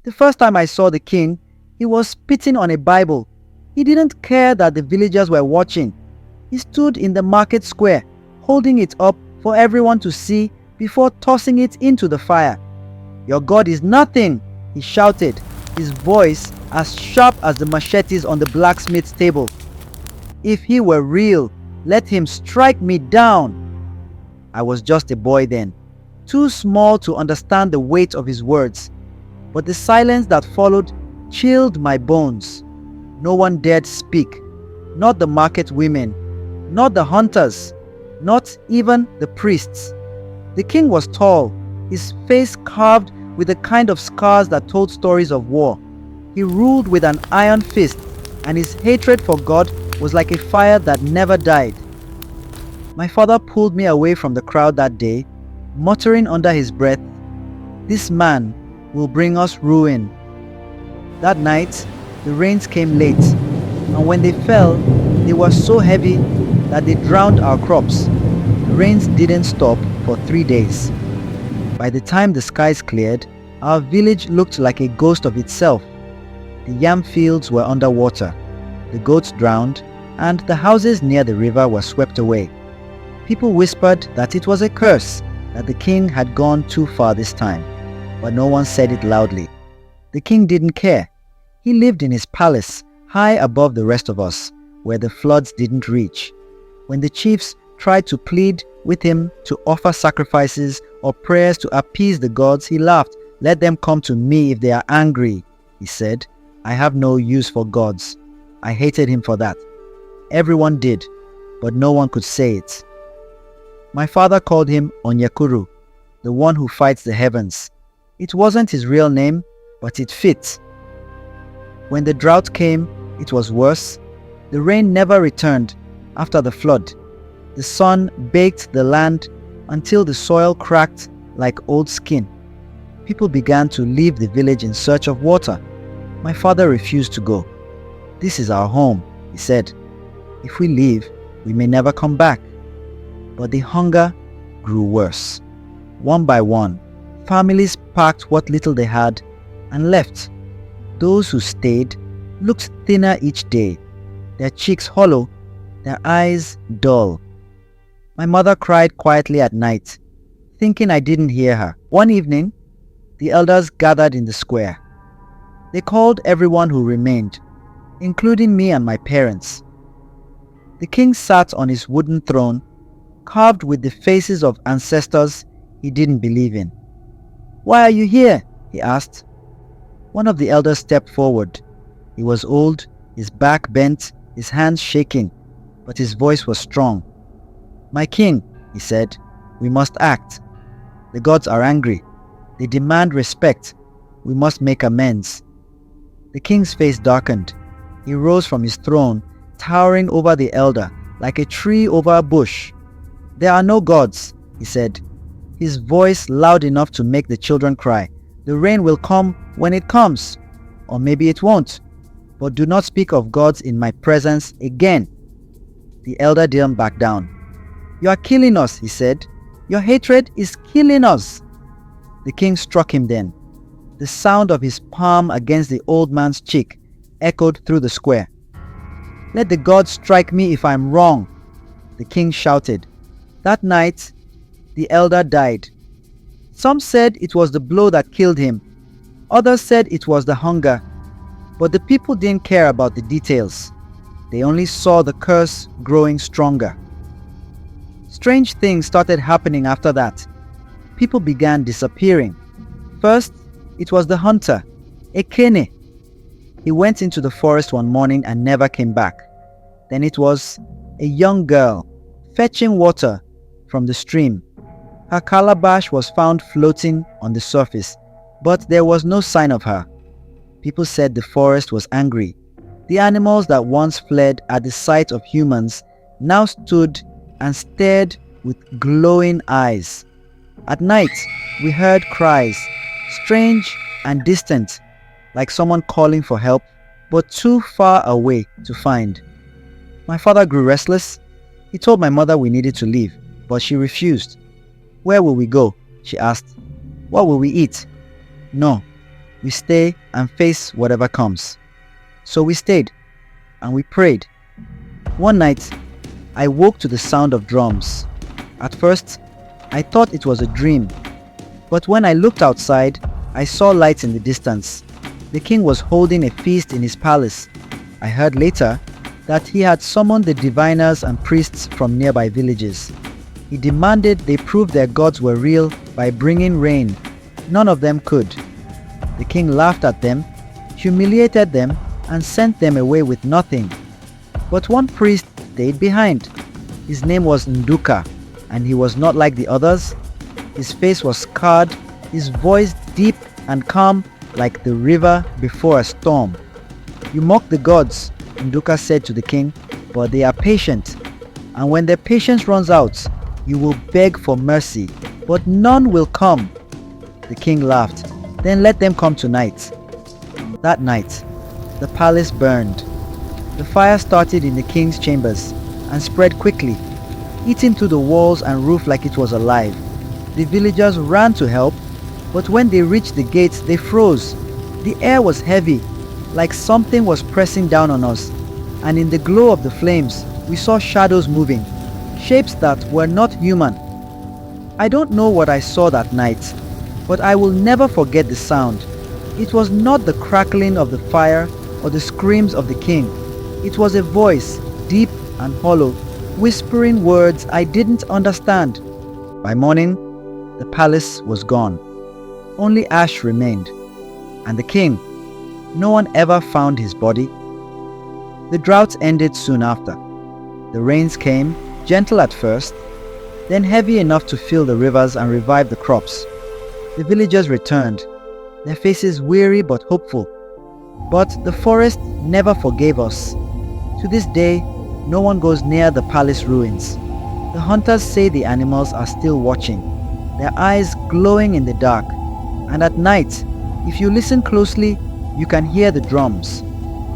The first time I saw the king, he was spitting on a Bible. He didn't care that the villagers were watching. He stood in the market square, holding it up for everyone to see before tossing it into the fire. "Your God is nothing," he shouted, his voice as sharp as the machetes on the blacksmith's table. "If he were real, let him strike me down." I was just a boy then, too small to understand the weight of his words, but the silence that followed chilled my bones. No one dared speak, not the market women, not the hunters, not even the priests. The king was tall, his face carved with the kind of scars that told stories of war. He ruled with an iron fist, and his hatred for God was like a fire that never died. My father pulled me away from the crowd that day, muttering under his breath, "This man will bring us ruin." That night, the rains came late, and when they fell, they were so heavy that they drowned our crops. The rains didn't stop for 3 days. By the time the skies cleared, our village looked like a ghost of itself. The yam fields were underwater, the goats drowned, and the houses near the river were swept away. People whispered that it was a curse, that the king had gone too far this time, but no one said it loudly. The king didn't care. He lived in his palace, high above the rest of us, where the floods didn't reach. When the chiefs tried to plead with him to offer sacrifices or prayers to appease the gods, he laughed. "Let them come to me if they are angry," he said. "I have no use for gods." I hated him for that. Everyone did, but no one could say it. My father called him Onyekuru, the one who fights the heavens. It wasn't his real name, but it fit. When the drought came, it was worse. The rain never returned after the flood. The sun baked the land until the soil cracked like old skin. People began to leave the village in search of water. My father refused to go. "This is our home," he said. "If we leave, we may never come back." But the hunger grew worse. One by one, families packed what little they had and left. Those who stayed looked thinner each day, their cheeks hollow, their eyes dull. My mother cried quietly at night, thinking I didn't hear her. One evening, the elders gathered in the square. They called everyone who remained, including me and my parents. The king sat on his wooden throne, carved with the faces of ancestors he didn't believe in. "Why are you here?" he asked. One of the elders stepped forward. He was old, his back bent, his hands shaking, but his voice was strong. "My king," he said, "we must act. The gods are angry. They demand respect. We must make amends." The king's face darkened. He rose from his throne, towering over the elder, like a tree over a bush. "There are no gods," he said, his voice loud enough to make the children cry. "The rain will come when it comes, or maybe it won't. But do not speak of gods in my presence again." The elder didn't back down. "You are killing us," he said. "Your hatred is killing us." The king struck him then. The sound of his palm against the old man's cheek echoed through the square. "Let the gods strike me if I'm wrong," the king shouted. That night, the elder died. Some said it was the blow that killed him. Others said it was the hunger. But the people didn't care about the details. They only saw the curse growing stronger. Strange things started happening after that. People began disappearing. First, it was the hunter, Ekene. He went into the forest one morning and never came back. Then it was a young girl fetching water from the stream. Her calabash was found floating on the surface, but there was no sign of her. People said the forest was angry. The animals that once fled at the sight of humans now stood and stared with glowing eyes. At night, we heard cries, strange and distant, like someone calling for help, but too far away to find. My father grew restless. He told my mother we needed to leave, but she refused. "Where will we go?" she asked. "What will we eat?" "No, We stay and face whatever comes. So we stayed and we prayed. One night, I woke to the sound of drums. At first, I thought it was a dream, but when I looked outside, I saw lights in the distance. The king was holding a feast in his palace. I heard later that he had summoned the diviners and priests from nearby villages. He demanded they prove their gods were real by bringing rain. None of them could. The king laughed at them, humiliated them, and sent them away with nothing. But one priest stayed behind. His name was Nduka, and he was not like the others. His face was scarred, his voice deep and calm like the river before a storm. "You mock the gods," Nduka said to the king, "but they are patient. And when their patience runs out, you will beg for mercy, but none will come." The king laughed. "Then let them come tonight." That night, the palace burned. The fire started in the king's chambers and spread quickly, eating through the walls and roof like it was alive. The villagers ran to help, but when they reached the gates, they froze. The air was heavy, like something was pressing down on us, and in the glow of the flames, we saw shadows moving, shapes that were not human. I don't know what I saw that night, but I will never forget the sound. It was not the crackling of the fire or the screams of the king. It was a voice, deep and hollow, whispering words I didn't understand. By morning, the palace was gone. Only ash remained. And the king, no one ever found his body. The drought ended soon after. The rains came, gentle at first, then heavy enough to fill the rivers and revive the crops. The villagers returned, their faces weary but hopeful. But the forest never forgave us. To this day, no one goes near the palace ruins. The hunters say the animals are still watching, their eyes glowing in the dark. And at night, if you listen closely, you can hear the drums.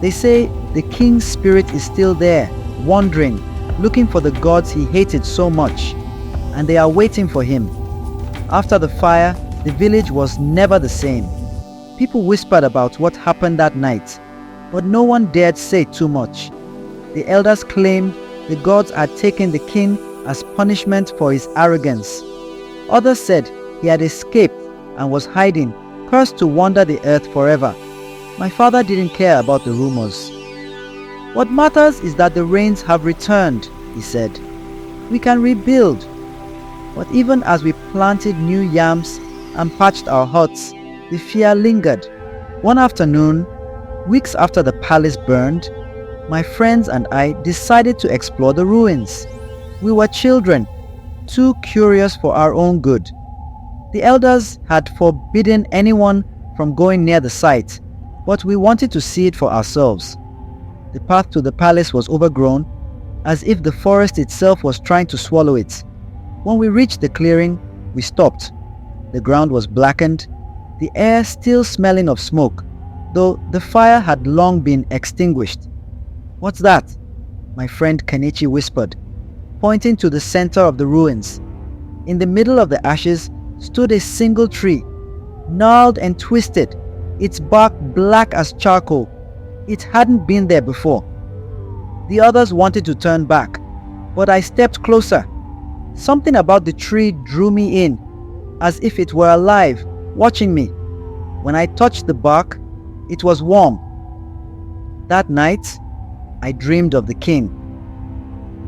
They say the king's spirit is still there, wandering, looking for the gods he hated so much, and they are waiting for him. After the fire, the village was never the same. People whispered about what happened that night, but no one dared say too much. The elders claimed the gods had taken the king as punishment for his arrogance. Others said he had escaped and was hiding, cursed to wander the earth forever. My father didn't care about the rumors. "What matters is that the rains have returned," he said. "We can rebuild." But even as we planted new yams and patched our huts, the fear lingered. One afternoon, weeks after the palace burned, my friends and I decided to explore the ruins. We were children, too curious for our own good. The elders had forbidden anyone from going near the site, but we wanted to see it for ourselves. The path to the palace was overgrown, as if the forest itself was trying to swallow it. When we reached the clearing, we stopped. The ground was blackened, the air still smelling of smoke, though the fire had long been extinguished. "What's that?" my friend Kenichi whispered, pointing to the center of the ruins. In the middle of the ashes stood a single tree, gnarled and twisted, its bark black as charcoal. It hadn't been there before. The others wanted to turn back, but I stepped closer. Something about the tree drew me in, as if it were alive, watching me. When I touched the bark, it was warm. That night, I dreamed of the king.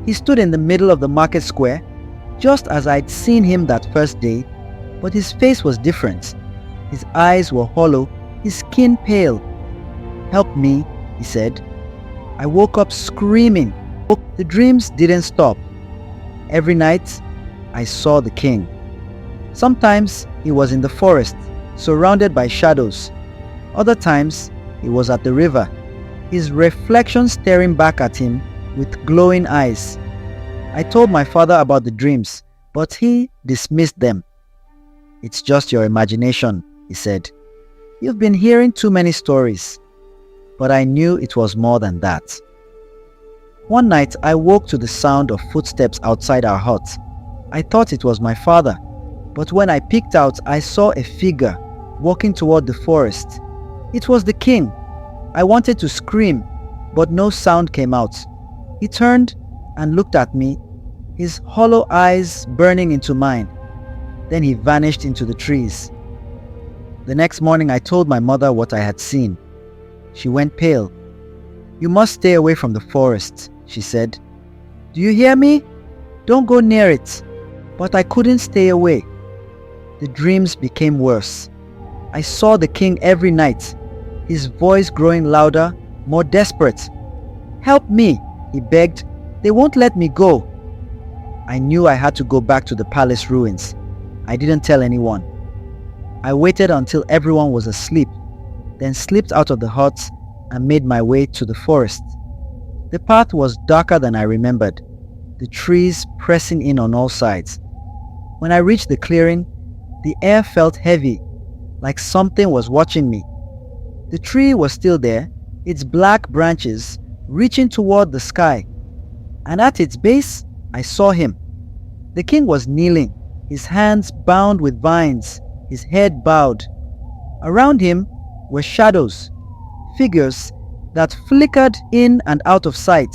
He stood in the middle of the market square, just as I'd seen him that first day, but his face was different. His eyes were hollow, his skin pale. "Help me," he said. I woke up screaming. The dreams didn't stop. Every night, I saw the king. Sometimes he was in the forest, surrounded by shadows. Other times, he was at the river, his reflection staring back at him with glowing eyes. I told my father about the dreams, but he dismissed them. "It's just your imagination," he said. "You've been hearing too many stories." But I knew it was more than that. One night, I woke to the sound of footsteps outside our hut. I thought it was my father, but when I peeked out, I saw a figure walking toward the forest. It was the king. I wanted to scream, but no sound came out. He turned and looked at me, his hollow eyes burning into mine. Then he vanished into the trees. The next morning I told my mother what I had seen. She went pale. "You must stay away from the forest," she said. "Do you hear me? Don't go near it." But I couldn't stay away. The dreams became worse. I saw the king every night, his voice growing louder, more desperate. "Help me," he begged. "They won't let me go." I knew I had to go back to the palace ruins. I didn't tell anyone. I waited until everyone was asleep, then slipped out of the hut and made my way to the forest. The path was darker than I remembered, the trees pressing in on all sides. When I reached the clearing, the air felt heavy, like something was watching me. The tree was still there, its black branches reaching toward the sky, and at its base, I saw him. The king was kneeling, his hands bound with vines, his head bowed. Around him were shadows, figures that flickered in and out of sight,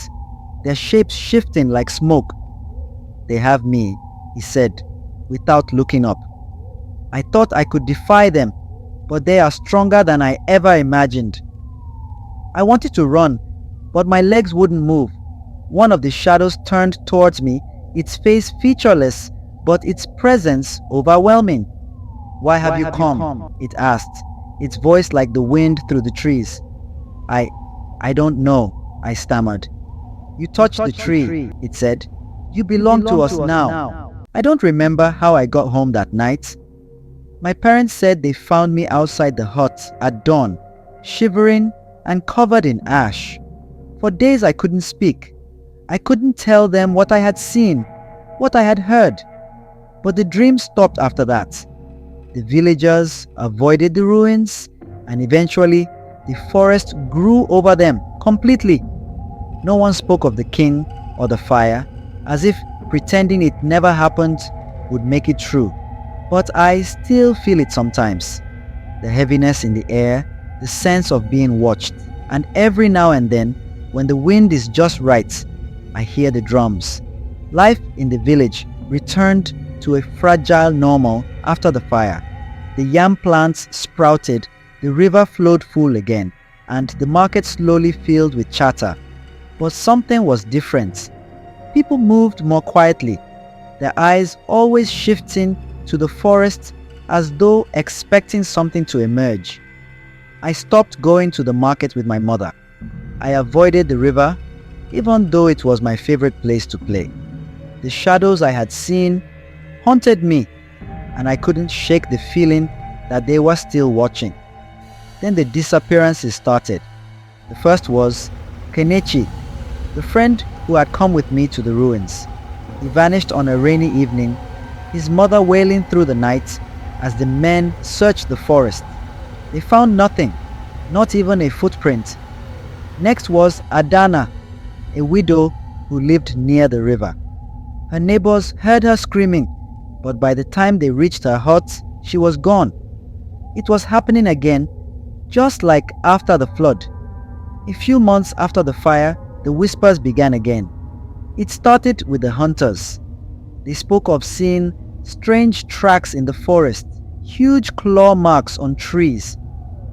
their shapes shifting like smoke. "They have me," he said, without looking up. I thought I could defy them, but they are stronger than I ever imagined. I wanted to run, but my legs wouldn't move. One of the shadows turned towards me, its face featureless, but its presence overwhelming. "Why have you come?" it asked, its voice like the wind through the trees. I don't know," I stammered. "You touched the tree," it said. "You belong to us now." I don't remember how I got home that night. My parents said they found me outside the hut at dawn, shivering and covered in ash. For days I couldn't speak. I couldn't tell them what I had seen, what I had heard. But the dream stopped after that. The villagers avoided the ruins, and eventually the forest grew over them completely. No one spoke of the king or the fire, as if pretending it never happened would make it true. But I still feel it sometimes. The heaviness in the air, the sense of being watched. And every now and then, when the wind is just right, I hear the drums. Life in the village returned to a fragile normal after the fire. The yam plants sprouted, the river flowed full again, and the market slowly filled with chatter. But something was different. People moved more quietly, their eyes always shifting to the forest as though expecting something to emerge. I stopped going to the market with my mother. I avoided the river, even though it was my favorite place to play. The shadows I had seen haunted me, and I couldn't shake the feeling that they were still watching. Then the disappearances started. The first was Kenichi, the friend who had come with me to the ruins. He vanished on a rainy evening, his mother wailing through the night as the men searched the forest. They found nothing, not even a footprint. Next was Adana, a widow who lived near the river. Her neighbors heard her screaming, but by the time they reached her hut, she was gone. It was happening again, just like after the flood. A few months after the fire, the whispers began again. It started with the hunters. They spoke of seeing strange tracks in the forest, huge claw marks on trees,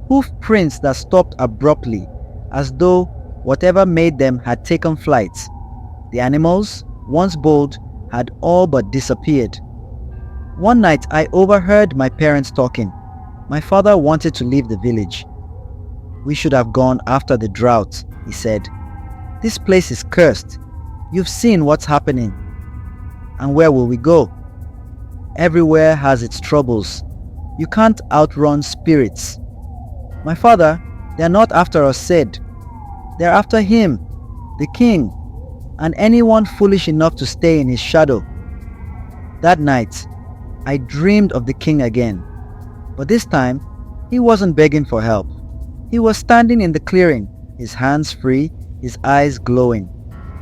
hoof prints that stopped abruptly, as though whatever made them had taken flight. The animals, once bold, had all but disappeared. One night I overheard my parents talking. My father wanted to leave the village. "We should have gone after the drought," he said. "This place is cursed. You've seen what's happening." "And where will we go?" "Everywhere has its troubles. You can't outrun spirits." My father, "They're not after us," said. "They're after him, the king, and anyone foolish enough to stay in his shadow." That night, I dreamed of the king again. But this time, he wasn't begging for help. He was standing in the clearing, his hands free, his eyes glowing.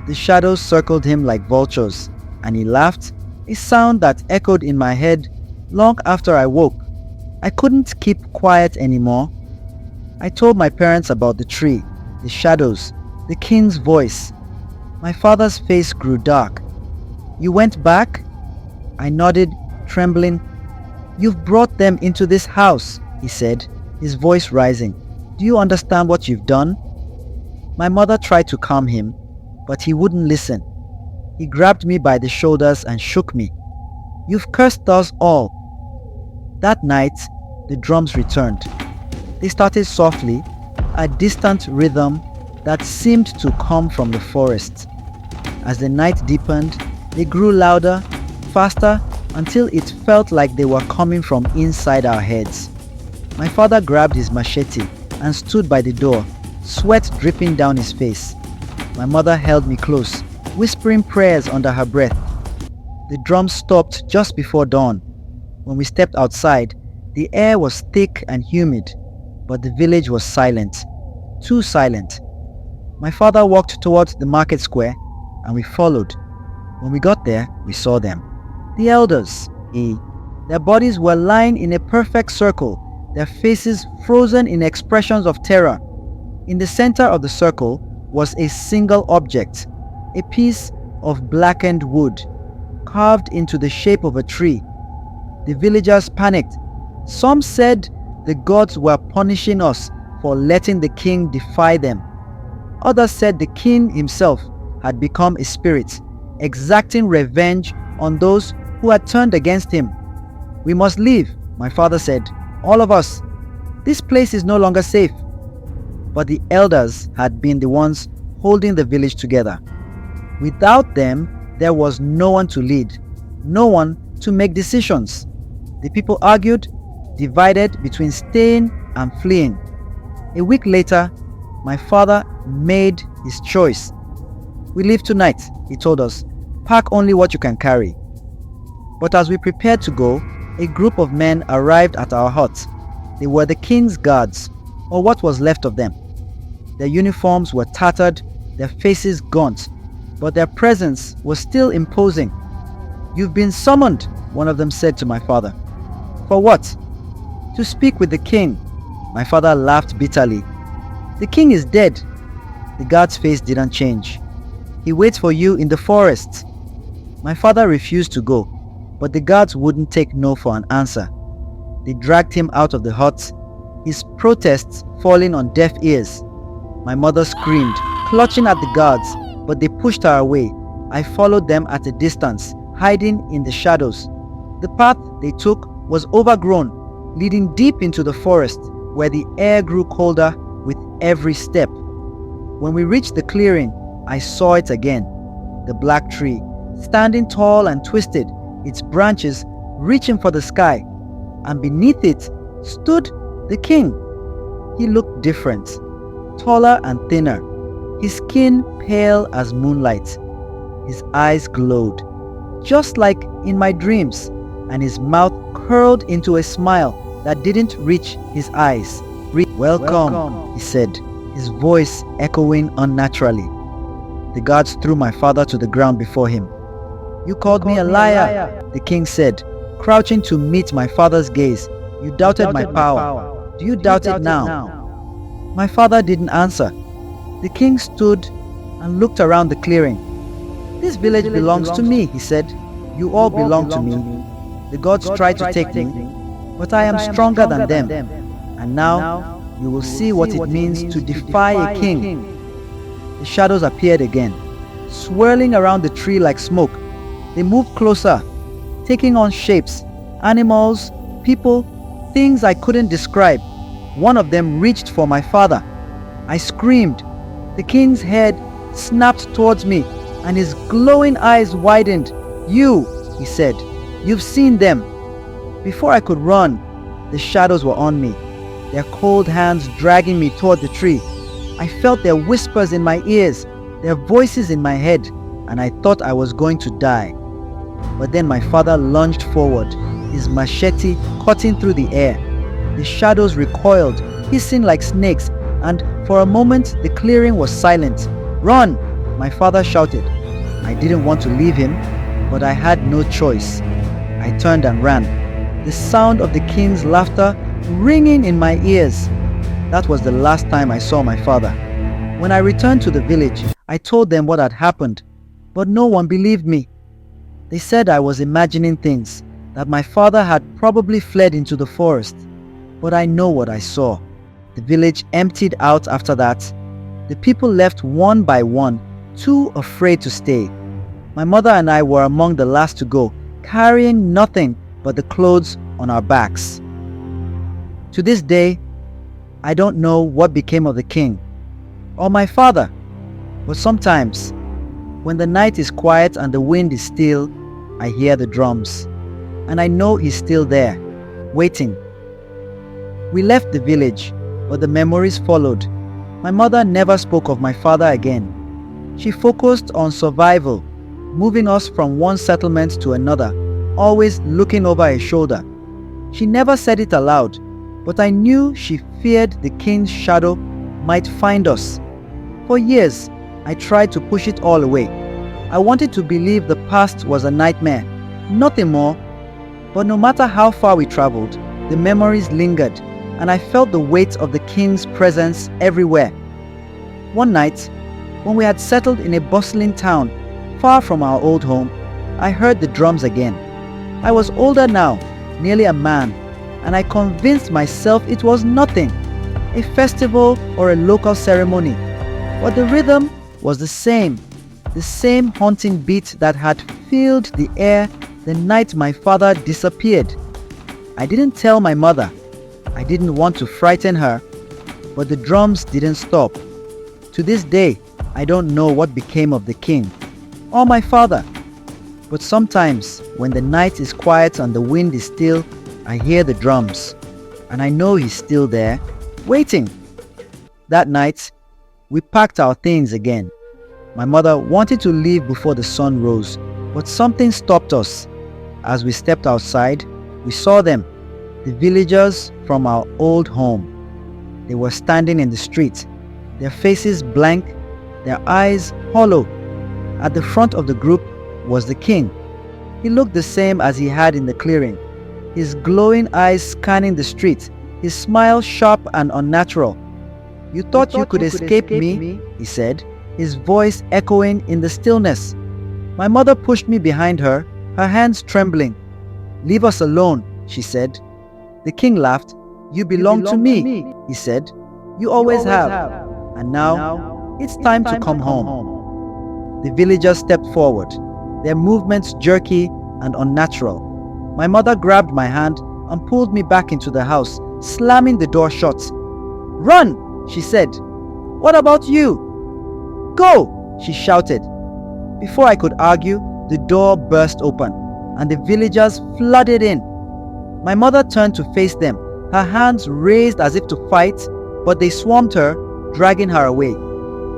The shadows circled him like vultures, and he laughed, a sound that echoed in my head long after I woke. I couldn't keep quiet anymore. I told my parents about the tree, the shadows, the king's voice. My father's face grew dark. You went back? I nodded, trembling. You've brought them into this house, he said, his voice rising. Do you understand what you've done? My mother tried to calm him, but he wouldn't listen. He grabbed me by the shoulders and shook me. You've cursed us all. That night, the drums returned. They started softly, a distant rhythm that seemed to come from the forest. As the night deepened, they grew louder, faster, until it felt like they were coming from inside our heads. My father grabbed his machete and stood by the door, sweat dripping down his face. My mother held me close, whispering prayers under her breath. The drums stopped just before dawn. When we stepped outside, the air was thick and humid, but the village was silent, too silent. My father walked towards the market square, and we followed. When we got there, we saw them. The elders, their bodies were lying in a perfect circle, their faces frozen in expressions of terror. In the center of the circle was a single object, a piece of blackened wood, carved into the shape of a tree. The villagers panicked. Some said the gods were punishing us for letting the king defy them. Others said the king himself had become a spirit, exacting revenge on those who had turned against him. We must leave, my father said. All of us. This place is no longer safe. But the elders had been the ones holding the village together. Without them, there was no one to lead, no one to make decisions. The people argued, divided between staying and fleeing. A week later, my father made his choice. We leave tonight, he told us. Pack only what you can carry. But as we prepared to go, a group of men arrived at our hut. They were the king's guards, or what was left of them. Their uniforms were tattered, their faces gaunt, but their presence was still imposing. You've been summoned, one of them said to my father. For what? To speak with the king. My father laughed bitterly. The king is dead. The guard's face didn't change. He waits for you in the forest. My father refused to go, but the guards wouldn't take no for an answer. They dragged him out of the hut, his protests falling on deaf ears. My mother screamed, clutching at the guards, but they pushed her away. I followed them at a distance, hiding in the shadows. The path they took was overgrown, leading deep into the forest, where the air grew colder with every step. When we reached the clearing, I saw it again. The black tree, standing tall and twisted, its branches reaching for the sky, and beneath it stood the king. He looked different, taller and thinner, his skin pale as moonlight. His eyes glowed, just like in my dreams, and his mouth curled into a smile that didn't reach his eyes. Welcome, he said, his voice echoing unnaturally. The guards threw my father to the ground before him. You called me a liar, the king said, crouching to meet my father's gaze. You doubted my power. Do you doubt it now? My father didn't answer. The king stood and looked around the clearing. This village belongs to me, he said. You all belong to me. The gods tried to take me, but I am stronger than them. And now you will see what it means to defy a king. The shadows appeared again, swirling around the tree like smoke. They moved closer, taking on shapes, animals, people, things I couldn't describe. One of them reached for my father. I screamed. The king's head snapped towards me, and his glowing eyes widened. You, he said, you've seen them. Before I could run, the shadows were on me, their cold hands dragging me toward the tree. I felt their whispers in my ears, their voices in my head, and I thought I was going to die. But then my father lunged forward, his machete cutting through the air. The shadows recoiled, hissing like snakes, and for a moment the clearing was silent. Run! My father shouted. I didn't want to leave him, but I had no choice. I turned and ran, the sound of the king's laughter ringing in my ears. That was the last time I saw my father. When I returned to the village, I told them what had happened, but no one believed me. They said I was imagining things, that my father had probably fled into the forest. But I know what I saw. The village emptied out after that. The people left one by one, too afraid to stay. My mother and I were among the last to go, carrying nothing but the clothes on our backs. To this day, I don't know what became of the king or my father, but sometimes, when the night is quiet and the wind is still, I hear the drums, and I know he's still there, waiting. We left the village, but the memories followed. My mother never spoke of my father again. She focused on survival, moving us from one settlement to another, always looking over her shoulder. She never said it aloud, but I knew she feared the king's shadow might find us. For years, I tried to push it all away. I wanted to believe the past was a nightmare, nothing more. But no matter how far we traveled, the memories lingered, and I felt the weight of the king's presence everywhere. One night, when we had settled in a bustling town, far from our old home, I heard the drums again. I was older now, nearly a man, and I convinced myself it was nothing, a festival or a local ceremony. But the rhythm was the same haunting beat that had filled the air the night my father disappeared. I didn't tell my mother. I didn't want to frighten her, but the drums didn't stop. To this day, I don't know what became of the king or my father. But sometimes, when the night is quiet and the wind is still, I hear the drums, and I know he's still there, waiting. That night, we packed our things again. My mother wanted to leave before the sun rose, but something stopped us. As we stepped outside, we saw them, the villagers from our old home. They were standing in the street, their faces blank, their eyes hollow. At the front of the group was the king. He looked the same as he had in the clearing, his glowing eyes scanning the street, his smile sharp and unnatural. "You thought you could escape me," he said, his voice echoing in the stillness. My mother pushed me behind her, her hands trembling. "Leave us alone," she said. The king laughed. "You belong to me," he said. "You always have. And now, it's time to come home." The villagers stepped forward, their movements jerky and unnatural. My mother grabbed my hand and pulled me back into the house, slamming the door shut. "Run!" she said. "What about you?" "Go!" she shouted. Before I could argue, the door burst open, and the villagers flooded in. My mother turned to face them, her hands raised as if to fight, but they swarmed her, dragging her away.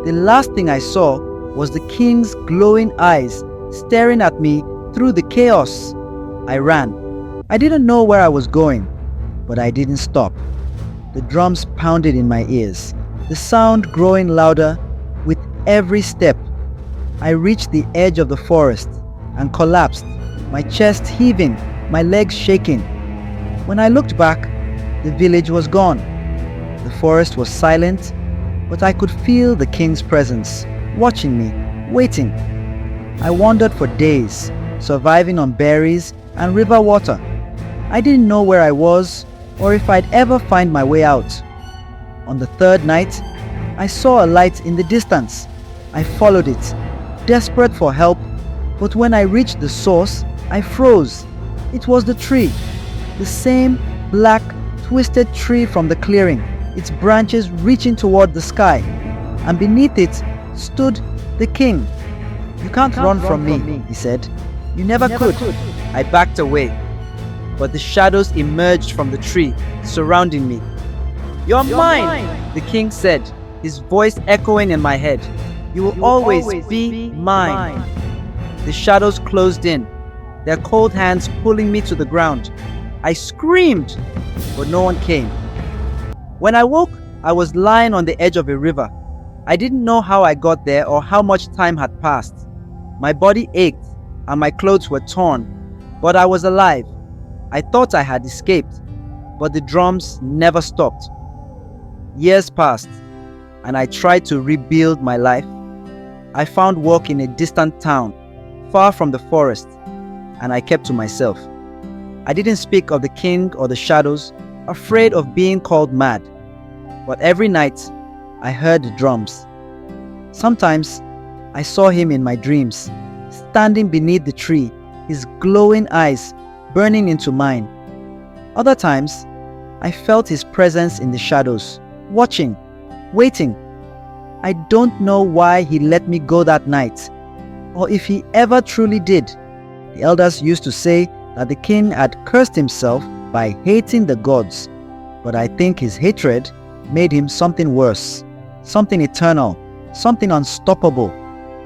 The last thing I saw was the king's glowing eyes staring at me through the chaos. I ran. I didn't know where I was going, but I didn't stop. The drums pounded in my ears, the sound growing louder with every step. I reached the edge of the forest and collapsed, my chest heaving, my legs shaking. When I looked back, the village was gone. The forest was silent, but I could feel the king's presence, watching me, waiting. I wandered for days, surviving on berries and river water. I didn't know where I was or if I'd ever find my way out. On the third night, I saw a light in the distance. I followed it, desperate for help, but when I reached the source, I froze. It was the tree, the same black, twisted tree from the clearing, its branches reaching toward the sky, and beneath it stood the king. "You can't run from me," he said. "You never could." I backed away, but the shadows emerged from the tree, surrounding me. "You're mine," the king said, his voice echoing in my head. "You will always be mine." The shadows closed in, their cold hands pulling me to the ground. I screamed, but no one came. When I woke, I was lying on the edge of a river. I didn't know how I got there or how much time had passed. My body ached and my clothes were torn, but I was alive. I thought I had escaped, but the drums never stopped. Years passed, and I tried to rebuild my life. I found work in a distant town, far from the forest, and I kept to myself. I didn't speak of the king or the shadows, afraid of being called mad. But every night, I heard the drums. Sometimes, I saw him in my dreams, standing beneath the tree, his glowing eyes burning into mine. Other times, I felt his presence in the shadows, watching, waiting. I don't know why he let me go that night, or if he ever truly did. The elders used to say that the king had cursed himself by hating the gods, but I think his hatred made him something worse, something eternal, something unstoppable.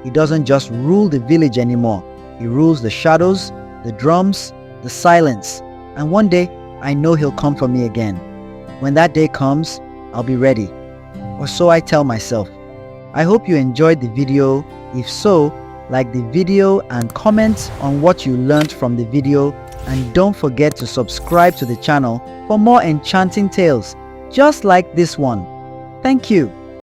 He doesn't just rule the village anymore. He rules the shadows, the drums, the silence, and one day I know he'll come for me again. When that day comes, I'll be ready, or so I tell myself. I hope you enjoyed the video. If so, like the video and comment on what you learned from the video, and don't forget to subscribe to the channel for more enchanting tales just like this one. Thank you.